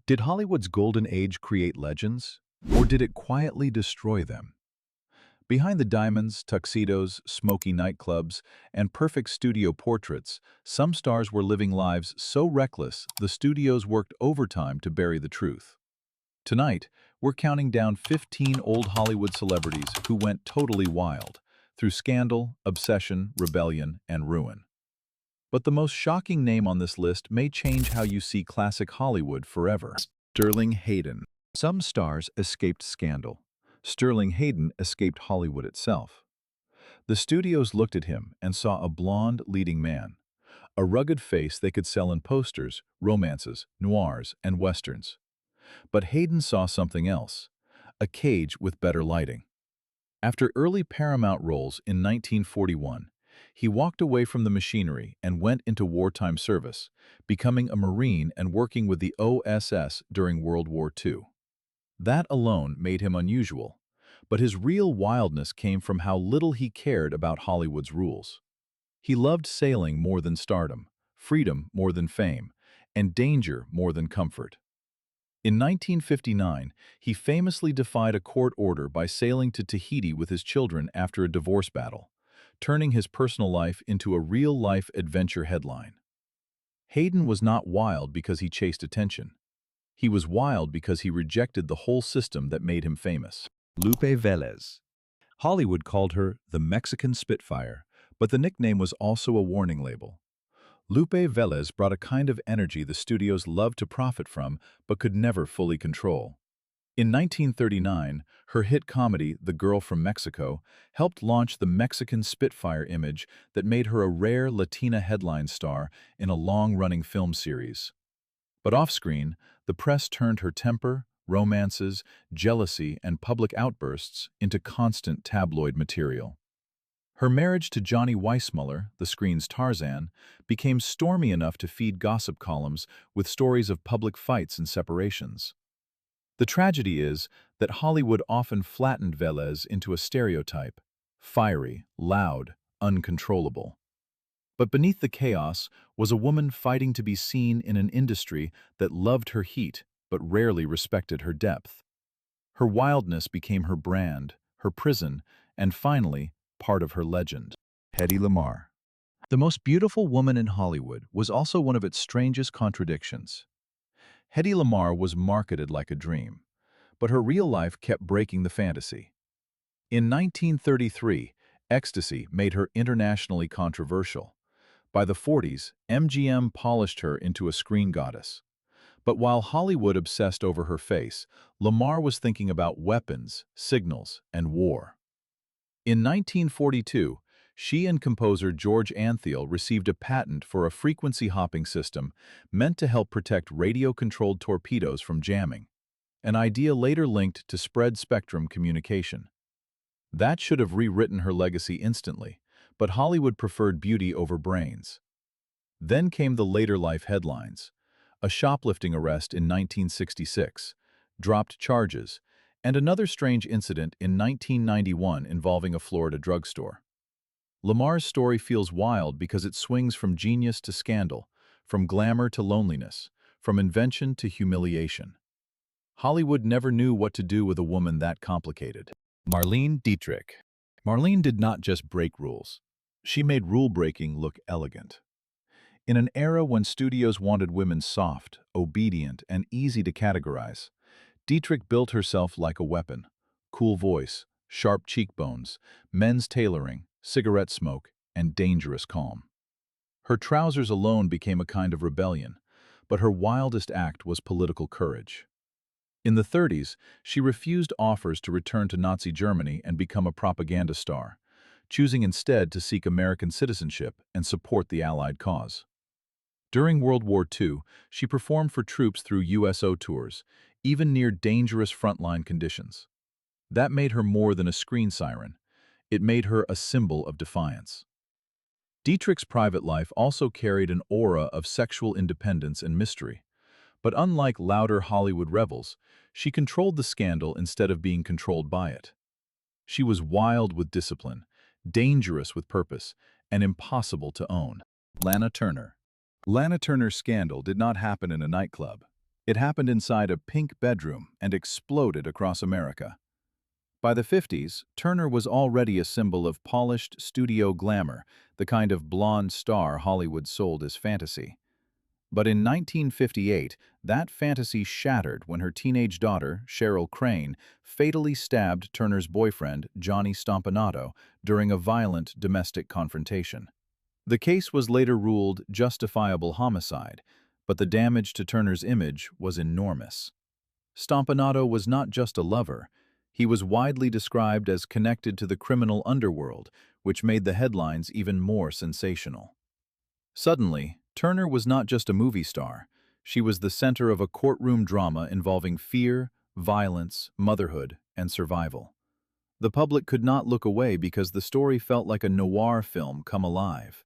Did Hollywood's golden age create legends, or did it quietly destroy them? Behind the diamonds, tuxedos, smoky nightclubs, and perfect studio portraits, some stars were living lives so reckless the studios worked overtime to bury the truth. Tonight, we're counting down 15 old Hollywood celebrities who went totally wild through scandal, obsession, rebellion, and ruin. But the most shocking name on this list may change how you see classic Hollywood forever. Sterling Hayden. Some stars escaped scandal. Sterling Hayden escaped Hollywood itself. The studios looked at him and saw a blonde leading man, a rugged face they could sell in posters, romances, noirs, and westerns. But Hayden saw something else, a cage with better lighting. After early Paramount roles in 1941, he walked away from the machinery and went into wartime service, becoming a Marine and working with the OSS during World War II. That alone made him unusual, but his real wildness came from how little he cared about Hollywood's rules. He loved sailing more than stardom, freedom more than fame, and danger more than comfort. In 1959, he famously defied a court order by sailing to Tahiti with his children after a divorce battle, turning his personal life into a real-life adventure headline. Hayden was not wild because he chased attention. He was wild because he rejected the whole system that made him famous. Lupe Velez. Hollywood called her the Mexican Spitfire, but the nickname was also a warning label. Lupe Velez brought a kind of energy the studios loved to profit from but could never fully control. In 1939, her hit comedy, The Girl from Mexico, helped launch the Mexican Spitfire image that made her a rare Latina headline star in a long-running film series. But off-screen, the press turned her temper, romances, jealousy, and public outbursts into constant tabloid material. Her marriage to Johnny Weissmuller, the screen's Tarzan, became stormy enough to feed gossip columns with stories of public fights and separations. The tragedy is that Hollywood often flattened Velez into a stereotype: fiery, loud, uncontrollable. But beneath the chaos was a woman fighting to be seen in an industry that loved her heat but rarely respected her depth. Her wildness became her brand, her prison, and finally, part of her legend. Hedy Lamarr. The most beautiful woman in Hollywood was also one of its strangest contradictions. Hedy Lamarr was marketed like a dream, but her real life kept breaking the fantasy. In 1933, ecstasy made her internationally controversial. By the 40s, MGM polished her into a screen goddess. But while Hollywood obsessed over her face, Lamarr was thinking about weapons, signals, and war. In 1942, she and composer George Antheil received a patent for a frequency-hopping system meant to help protect radio-controlled torpedoes from jamming, an idea later linked to spread-spectrum communication. That should have rewritten her legacy instantly, but Hollywood preferred beauty over brains. Then came the later life headlines: a shoplifting arrest in 1966, dropped charges, and another strange incident in 1991 involving a Florida drugstore. Lamarr's story feels wild because it swings from genius to scandal, from glamour to loneliness, from invention to humiliation. Hollywood never knew what to do with a woman that complicated. Marlene Dietrich. Marlene did not just break rules. She made rule-breaking look elegant. In an era when studios wanted women soft, obedient, and easy to categorize, Dietrich built herself like a weapon: cool voice, sharp cheekbones, men's tailoring, cigarette smoke, and dangerous calm. Her trousers alone became a kind of rebellion, but her wildest act was political courage. In the 30s, she refused offers to return to Nazi Germany and become a propaganda star, choosing instead to seek American citizenship and support the Allied cause. During World War II, she performed for troops through USO tours, even near dangerous frontline conditions. That made her more than a screen siren. It made her a symbol of defiance. Dietrich's private life also carried an aura of sexual independence and mystery. But unlike louder Hollywood rebels, she controlled the scandal instead of being controlled by it. She was wild with discipline, dangerous with purpose, and impossible to own. Lana Turner. Lana Turner's scandal did not happen in a nightclub. It happened inside a pink bedroom and exploded across America. By the 50s, Turner was already a symbol of polished studio glamour, the kind of blonde star Hollywood sold as fantasy. But in 1958, that fantasy shattered when her teenage daughter, Cheryl Crane, fatally stabbed Turner's boyfriend, Johnny Stompanato, during a violent domestic confrontation. The case was later ruled justifiable homicide, but the damage to Turner's image was enormous. Stompanato was not just a lover. He was widely described as connected to the criminal underworld, which made the headlines even more sensational. Suddenly, Turner was not just a movie star. She was the center of a courtroom drama involving fear, violence, motherhood, and survival. The public could not look away because the story felt like a noir film come alive.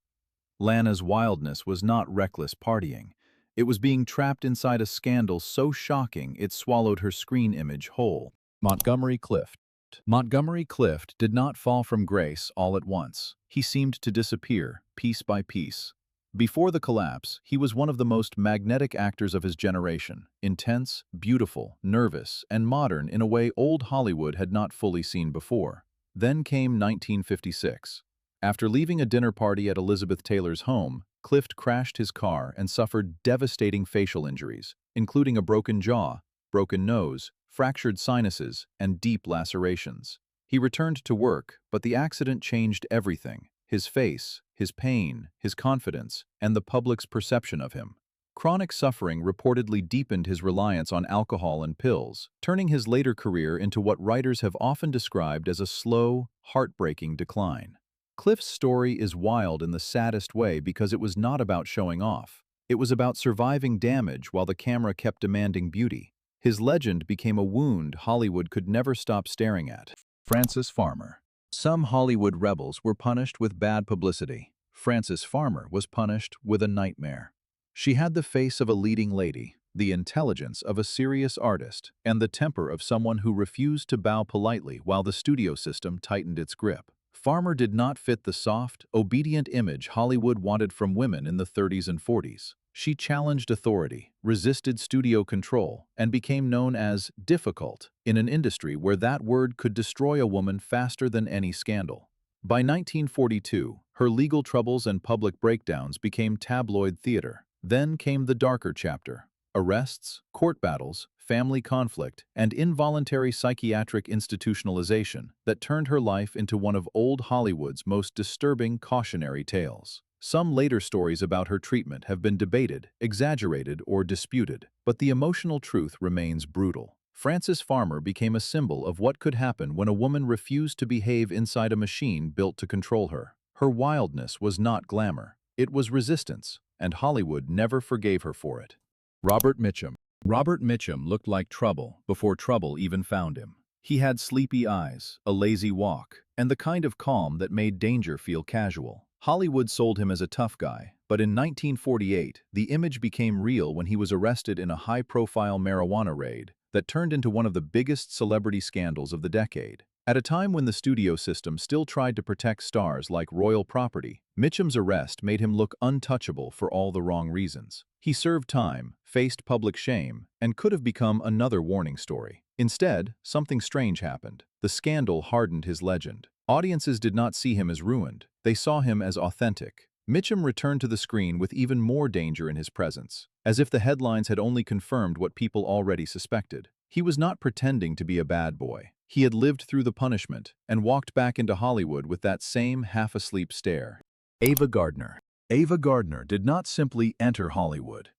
Lana's wildness was not reckless partying. It was being trapped inside a scandal so shocking it swallowed her screen image whole. Montgomery Clift. Montgomery Clift did not fall from grace all at once. He seemed to disappear, piece by piece. Before the collapse, he was one of the most magnetic actors of his generation, intense, beautiful, nervous, and modern in a way old Hollywood had not fully seen before. Then came 1956. After leaving a dinner party at Elizabeth Taylor's home, Clift crashed his car and suffered devastating facial injuries, including a broken jaw, broken nose, fractured sinuses, and deep lacerations. He returned to work, but the accident changed everything: his face, his pain, his confidence, and the public's perception of him. Chronic suffering reportedly deepened his reliance on alcohol and pills, turning his later career into what writers have often described as a slow, heartbreaking decline. Clift's story is wild in the saddest way because it was not about showing off. It was about surviving damage while the camera kept demanding beauty. His legend became a wound Hollywood could never stop staring at. Frances Farmer. Some Hollywood rebels were punished with bad publicity. Frances Farmer was punished with a nightmare. She had the face of a leading lady, the intelligence of a serious artist, and the temper of someone who refused to bow politely while the studio system tightened its grip. Farmer did not fit the soft, obedient image Hollywood wanted from women in the 30s and 40s. She challenged authority, resisted studio control, and became known as difficult in an industry where that word could destroy a woman faster than any scandal. By 1942, her legal troubles and public breakdowns became tabloid theater. Then came the darker chapter: arrests, court battles, family conflict, and involuntary psychiatric institutionalization that turned her life into one of old Hollywood's most disturbing cautionary tales. Some later stories about her treatment have been debated, exaggerated, or disputed, but the emotional truth remains brutal. Frances Farmer became a symbol of what could happen when a woman refused to behave inside a machine built to control her. Her wildness was not glamour. It was resistance, and Hollywood never forgave her for it. Robert Mitchum. Robert Mitchum looked like trouble before trouble even found him. He had sleepy eyes, a lazy walk, and the kind of calm that made danger feel casual. Hollywood sold him as a tough guy, but in 1948, the image became real when he was arrested in a high-profile marijuana raid that turned into one of the biggest celebrity scandals of the decade. At a time when the studio system still tried to protect stars like royal property, Mitchum's arrest made him look untouchable for all the wrong reasons. He served time, faced public shame, and could have become another warning story. Instead, something strange happened. The scandal hardened his legend. Audiences did not see him as ruined. They saw him as authentic. Mitchum returned to the screen with even more danger in his presence, as if the headlines had only confirmed what people already suspected. He was not pretending to be a bad boy. He had lived through the punishment and walked back into Hollywood with that same half-asleep stare. Ava Gardner. Ava Gardner did not simply enter Hollywood.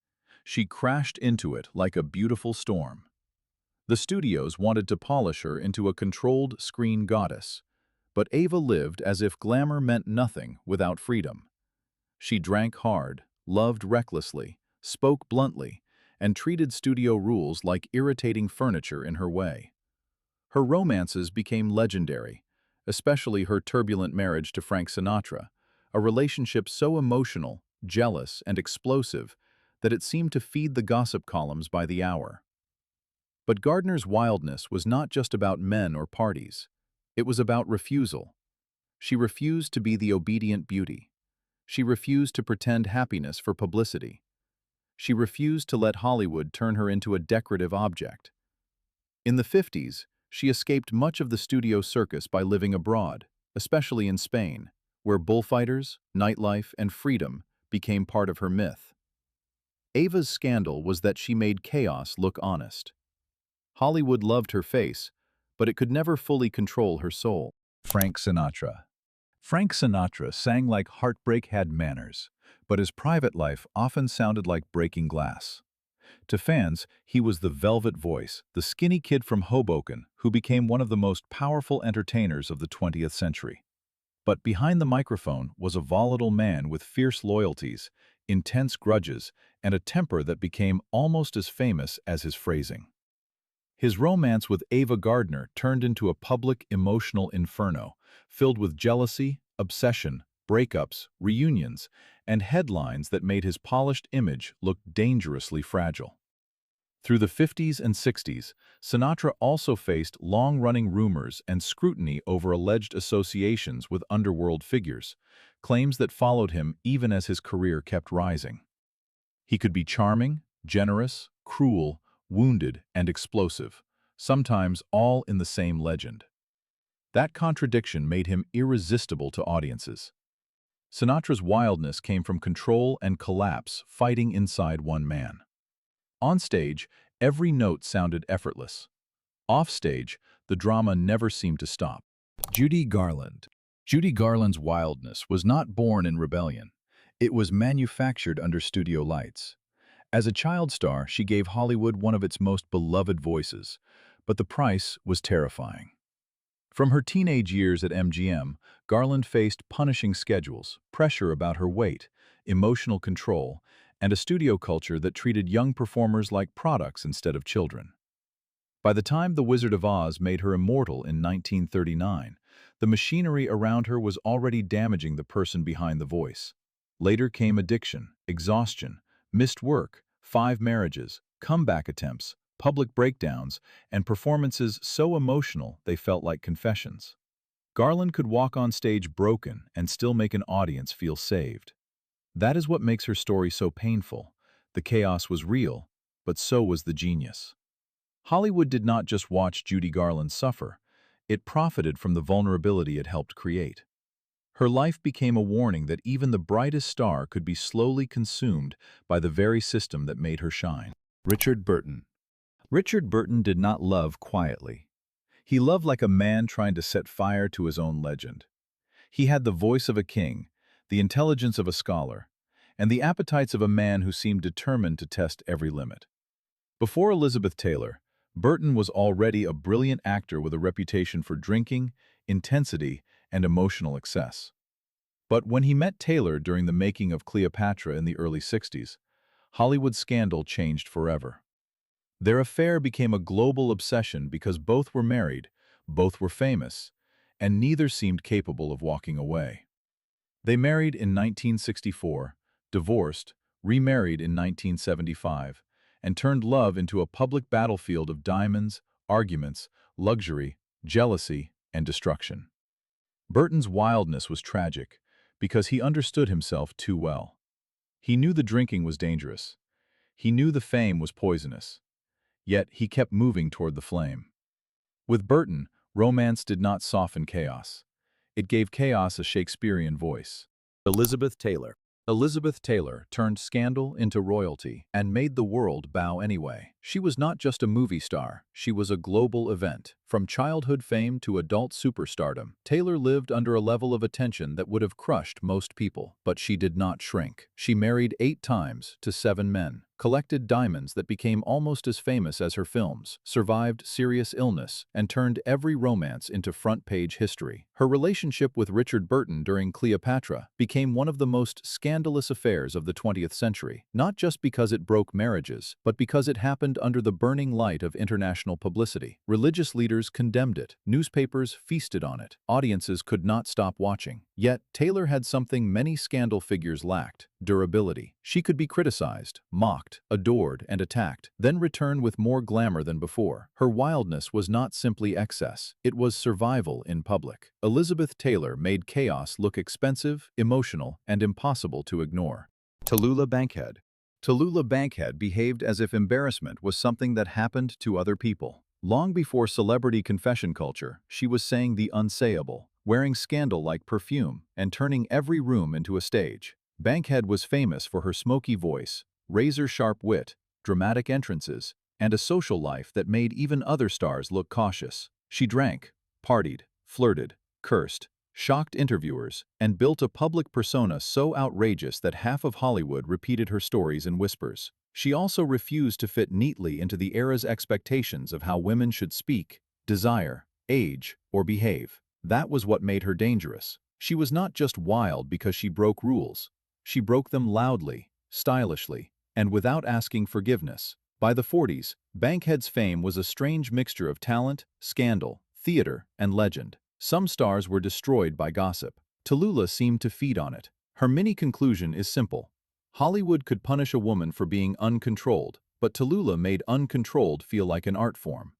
She crashed into it like a beautiful storm. The studios wanted to polish her into a controlled screen goddess, but Ava lived as if glamour meant nothing without freedom. She drank hard, loved recklessly, spoke bluntly, and treated studio rules like irritating furniture in her way. Her romances became legendary, especially her turbulent marriage to Frank Sinatra, a relationship so emotional, jealous, and explosive that it seemed to feed the gossip columns by the hour. But Gardner's wildness was not just about men or parties. It was about refusal. She refused to be the obedient beauty. She refused to pretend happiness for publicity. She refused to let Hollywood turn her into a decorative object. In the 50s, she escaped much of the studio circus by living abroad, especially in Spain, where bullfighters, nightlife, and freedom became part of her myth. Ava's scandal was that she made chaos look honest. Hollywood loved her face, but it could never fully control her soul. Frank Sinatra. Frank Sinatra sang like heartbreak had manners, but his private life often sounded like breaking glass. To fans, he was the velvet voice, the skinny kid from Hoboken who became one of the most powerful entertainers of the 20th century. But behind the microphone was a volatile man with fierce loyalties, intense grudges, and a temper that became almost as famous as his phrasing. His romance with Ava Gardner turned into a public emotional inferno, filled with jealousy, obsession, breakups, reunions, and headlines that made his polished image look dangerously fragile. Through the 50s and 60s, Sinatra also faced long-running rumors and scrutiny over alleged associations with underworld figures, claims that followed him even as his career kept rising. He could be charming, generous, cruel, wounded, and explosive, sometimes all in the same legend. That contradiction made him irresistible to audiences. Sinatra's wildness came from control and collapse fighting inside one man. On stage, every note sounded effortless. Off stage, the drama never seemed to stop. Judy Garland. Judy Garland's wildness was not born in rebellion. It was manufactured under studio lights. As a child star, she gave Hollywood one of its most beloved voices, but the price was terrifying. From her teenage years at MGM, Garland faced punishing schedules, pressure about her weight, emotional control, and a studio culture that treated young performers like products instead of children. By the time The Wizard of Oz made her immortal in 1939, the machinery around her was already damaging the person behind the voice. Later came addiction, exhaustion, missed work, 5 marriages, comeback attempts, public breakdowns, and performances so emotional they felt like confessions. Garland could walk on stage broken and still make an audience feel saved. That is what makes her story so painful. The chaos was real, but so was the genius. Hollywood did not just watch Judy Garland suffer, it profited from the vulnerability it helped create. Her life became a warning that even the brightest star could be slowly consumed by the very system that made her shine. Richard Burton. Richard Burton did not love quietly. He loved like a man trying to set fire to his own legend. He had the voice of a king, the intelligence of a scholar, and the appetites of a man who seemed determined to test every limit. Before Elizabeth Taylor, Burton was already a brilliant actor with a reputation for drinking, intensity, and emotional excess. But when he met Taylor during the making of Cleopatra in the early 60s, Hollywood's scandal changed forever. Their affair became a global obsession because both were married, both were famous, and neither seemed capable of walking away. They married in 1964, divorced, remarried in 1975, and turned love into a public battlefield of diamonds, arguments, luxury, jealousy, and destruction. Burton's wildness was tragic because he understood himself too well. He knew the drinking was dangerous. He knew the fame was poisonous. Yet he kept moving toward the flame. With Burton, romance did not soften chaos. It gave chaos a Shakespearean voice. Elizabeth Taylor. Elizabeth Taylor turned scandal into royalty and made the world bow anyway. She was not just a movie star, she was a global event. From childhood fame to adult superstardom, Taylor lived under a level of attention that would have crushed most people. But she did not shrink. She married 8 times to 7 men, collected diamonds that became almost as famous as her films, survived serious illness, and turned every romance into front-page history. Her relationship with Richard Burton during Cleopatra became one of the most scandalous affairs of the 20th century, not just because it broke marriages, but because it happened under the burning light of international publicity. Religious leaders condemned it, newspapers feasted on it, audiences could not stop watching. Yet, Taylor had something many scandal figures lacked: durability. She could be criticized, mocked, adored, and attacked, then return with more glamour than before. Her wildness was not simply excess, it was survival in public. Elizabeth Taylor made chaos look expensive, emotional, and impossible to ignore. Tallulah Bankhead. Tallulah Bankhead behaved as if embarrassment was something that happened to other people. Long before celebrity confession culture, she was saying the unsayable, wearing scandal-like perfume, and turning every room into a stage. Bankhead was famous for her smoky voice, razor-sharp wit, dramatic entrances, and a social life that made even other stars look cautious. She drank, partied, flirted, cursed, shocked interviewers, and built a public persona so outrageous that half of Hollywood repeated her stories in whispers. She also refused to fit neatly into the era's expectations of how women should speak, desire, age, or behave. That was what made her dangerous. She was not just wild because she broke rules. She broke them loudly, stylishly, and without asking forgiveness. By the 40s, Bankhead's fame was a strange mixture of talent, scandal, theater, and legend. Some stars were destroyed by gossip. Tallulah seemed to feed on it. Her mini-conclusion is simple. Hollywood could punish a woman for being uncontrolled, but Tallulah made uncontrolled feel like an art form.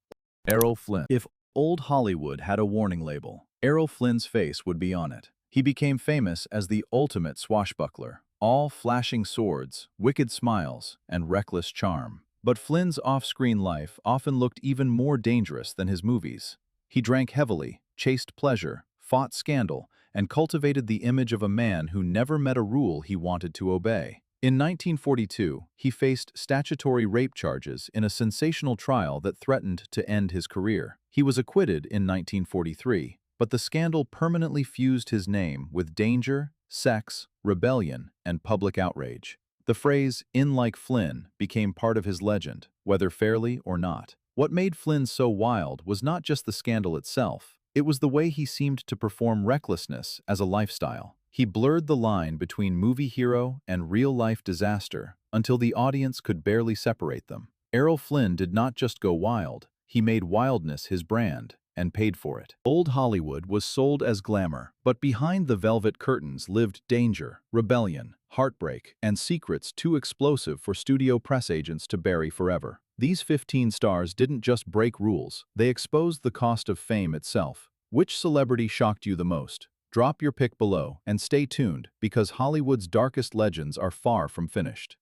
Errol Flynn. If old Hollywood had a warning label, Errol Flynn's face would be on it. He became famous as the ultimate swashbuckler, all flashing swords, wicked smiles, and reckless charm. But Flynn's off-screen life often looked even more dangerous than his movies. He drank heavily, chased pleasure, fought scandal, and cultivated the image of a man who never met a rule he wanted to obey. In 1942, he faced statutory rape charges in a sensational trial that threatened to end his career. He was acquitted in 1943, but the scandal permanently fused his name with danger, sex, rebellion, and public outrage. The phrase, "in like Flynn," became part of his legend, whether fairly or not. What made Flynn so wild was not just the scandal itself. It was the way he seemed to perform recklessness as a lifestyle. He blurred the line between movie hero and real-life disaster until the audience could barely separate them. Errol Flynn did not just go wild, he made wildness his brand and paid for it. Old Hollywood was sold as glamour, but behind the velvet curtains lived danger, rebellion, heartbreak, and secrets too explosive for studio press agents to bury forever. These 15 stars didn't just break rules, they exposed the cost of fame itself. Which celebrity shocked you the most? Drop your pick below and stay tuned because Hollywood's darkest legends are far from finished.